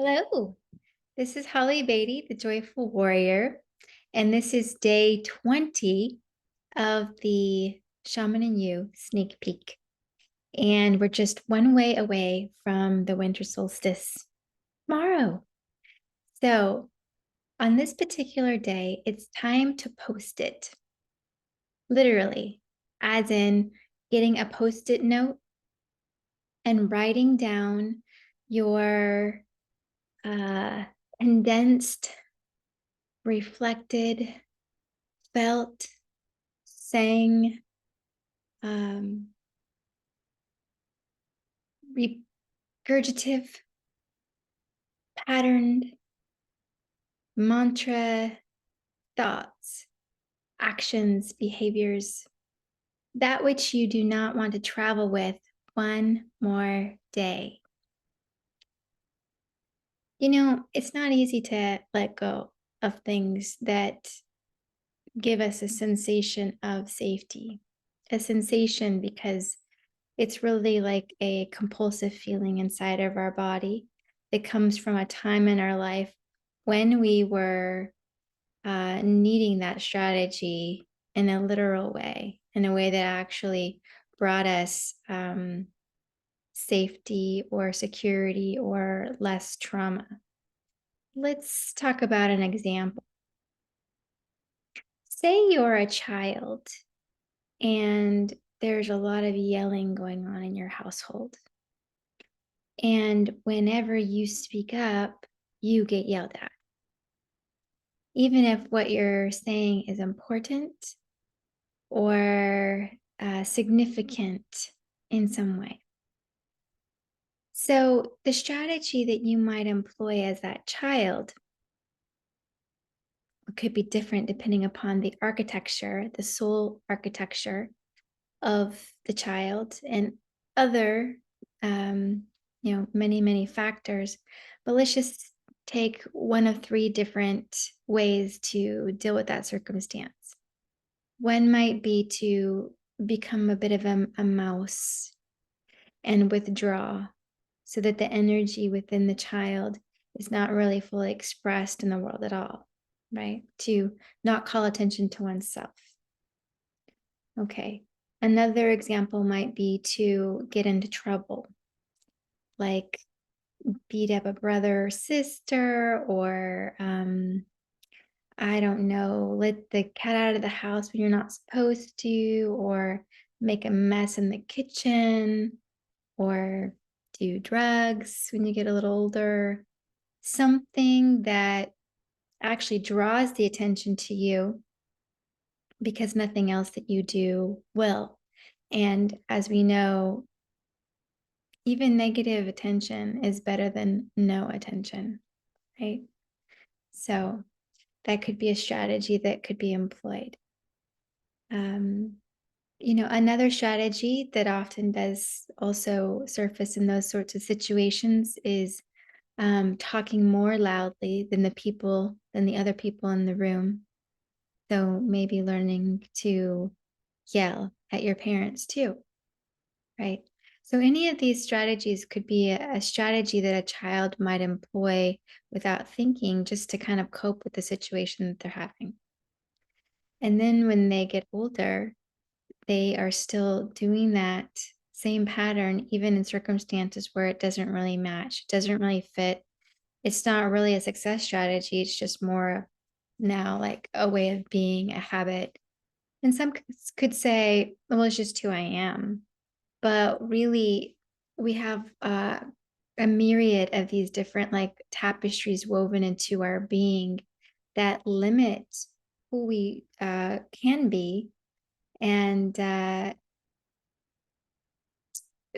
Hello, this is Holly Beatty, the Joyful Warrior, and this is day 20 of the Shaman and You sneak peek. And we're just one way away from the winter solstice tomorrow. So, on this particular day, it's time to post it, literally, as in getting a post it note and writing down your uh, condensed, reflected, felt, sang, um, regurgitative, patterned, mantra, thoughts, actions, behaviors, that which you do not want to travel with one more day. It's not easy to let go of things that give us a sensation of safety, a sensation because it's really like a compulsive feeling inside of our body that comes from a time in our life when we were needing that strategy in a literal way, in a way that actually brought us safety or security or less trauma. Let's talk about an example. Say you're a child and there's a lot of yelling going on in your household. And whenever you speak up, you get yelled at. Even if what you're saying is important or significant in some way. So, the strategy that you might employ as that child could be different depending upon the architecture, the soul architecture of the child and other many, many factors. But let's just take one of three different ways to deal with that circumstance. One might be to become a bit of a mouse and withdraw so that the energy within the child is not really fully expressed in the world at all, right? To not call attention to oneself. Okay. Another example might be to get into trouble, like beat up a brother or sister, or I don't know, let the cat out of the house when you're not supposed to, or make a mess in the kitchen, or do drugs when you get a little older. Something that actually draws the attention to you because nothing else that you do will. And as we know, even negative attention is better than no attention, right? So that could be a strategy that could be employed. Another strategy that often does also surface in those sorts of situations is talking more loudly than the other people in the room. So maybe learning to yell at your parents too, right? So any of these strategies could be a strategy that a child might employ without thinking, just to kind of cope with the situation that they're having. And then when they get older, they are still doing that same pattern, even in circumstances where it doesn't really match, it doesn't really fit. It's not really a success strategy. It's just more now like a way of being, a habit. And some could say, well, it's just who I am. But really, we have a myriad of these different like tapestries woven into our being that limit who we can be, and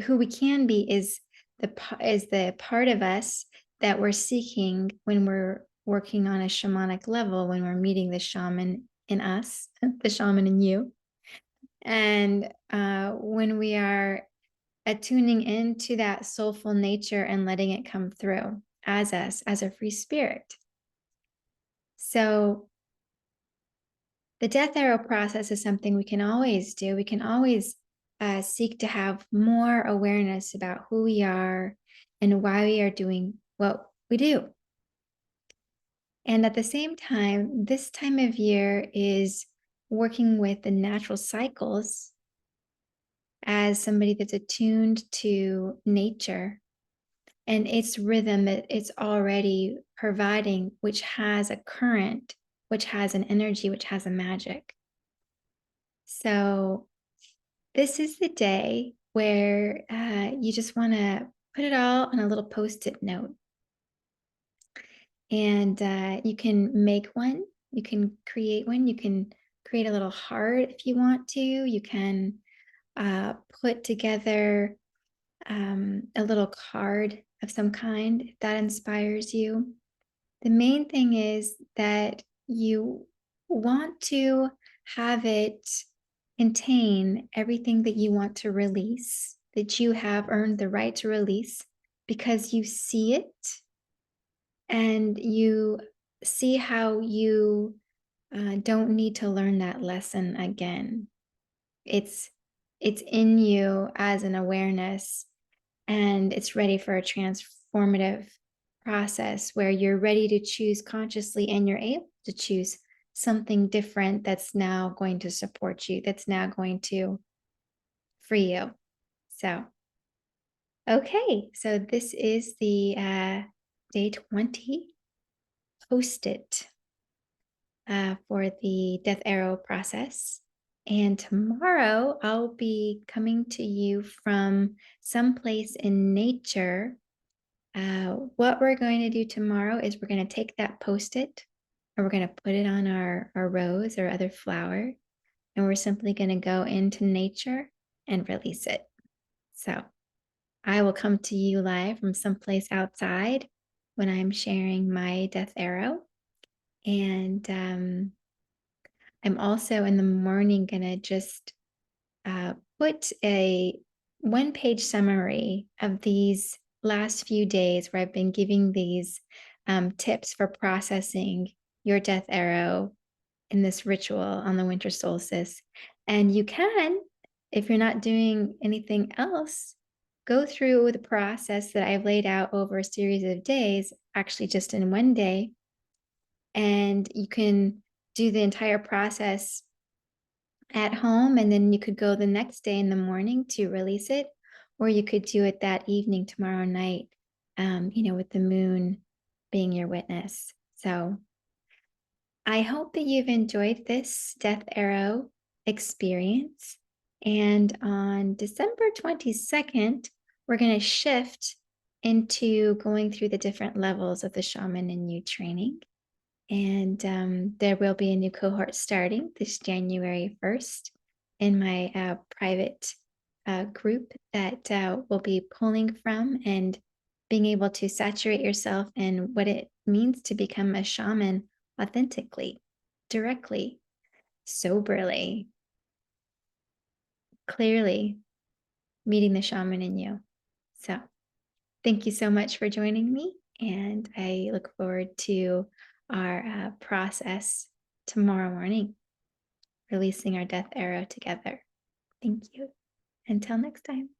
who we can be is the part of us that we're seeking when we're working on a shamanic level, when we're meeting the shaman in us, the shaman in you, and when we are attuning into that soulful nature and letting it come through as us, as a free spirit. So the death arrow process is something we can always do. We can always seek to have more awareness about who we are and why we are doing what We do. And at the same time, this time of year is working with the natural cycles as somebody that's attuned to nature and its rhythm that it's already providing, which has a current, which has an energy, which has a magic. So, this is the day where you just want to put it all on a little post it note. And you can make one, you can create one, you can create a little heart if you want to. You can put together a little card of some kind if that inspires you. The main thing is that you want to have it contain everything that you want to release, that you have earned the right to release because you see it and you see how you don't need to learn that lesson again. It's it's in you as an awareness, and it's ready for a transformative process where you're ready to choose consciously and you're able to choose something different that's now going to support you, that's now going to free you. So, okay, so this is the day 20 post it for the death arrow process. And tomorrow I'll be coming to you from someplace in nature. What we're going to do tomorrow is we're going to take that post it and we're going to put it on our rose or other flower. And we're simply going to go into nature and release it. So I will come to you live from someplace outside when I'm sharing my death arrow. And I'm also in the morning going to just put a one-page summary of these last few days where I've been giving these tips for processing your death arrow in this ritual on the winter solstice. And you can, if you're not doing anything else, go through the process that I've laid out over a series of days, actually just in one day. And you can do the entire process at home, and then you could go the next day in the morning to release it, or you could do it that evening tomorrow night, with the moon being your witness. So I hope that you've enjoyed this death arrow experience. And on December 22nd, we're going to shift into going through the different levels of the Shaman in You training. And there will be a new cohort starting this January 1st in my private group that we'll be pulling from and being able to saturate yourself in what it means to become a shaman authentically, directly, soberly, clearly meeting the shaman in you. So thank you so much for joining me. And I look forward to our process tomorrow morning, releasing our death arrow together. Thank you. Until next time.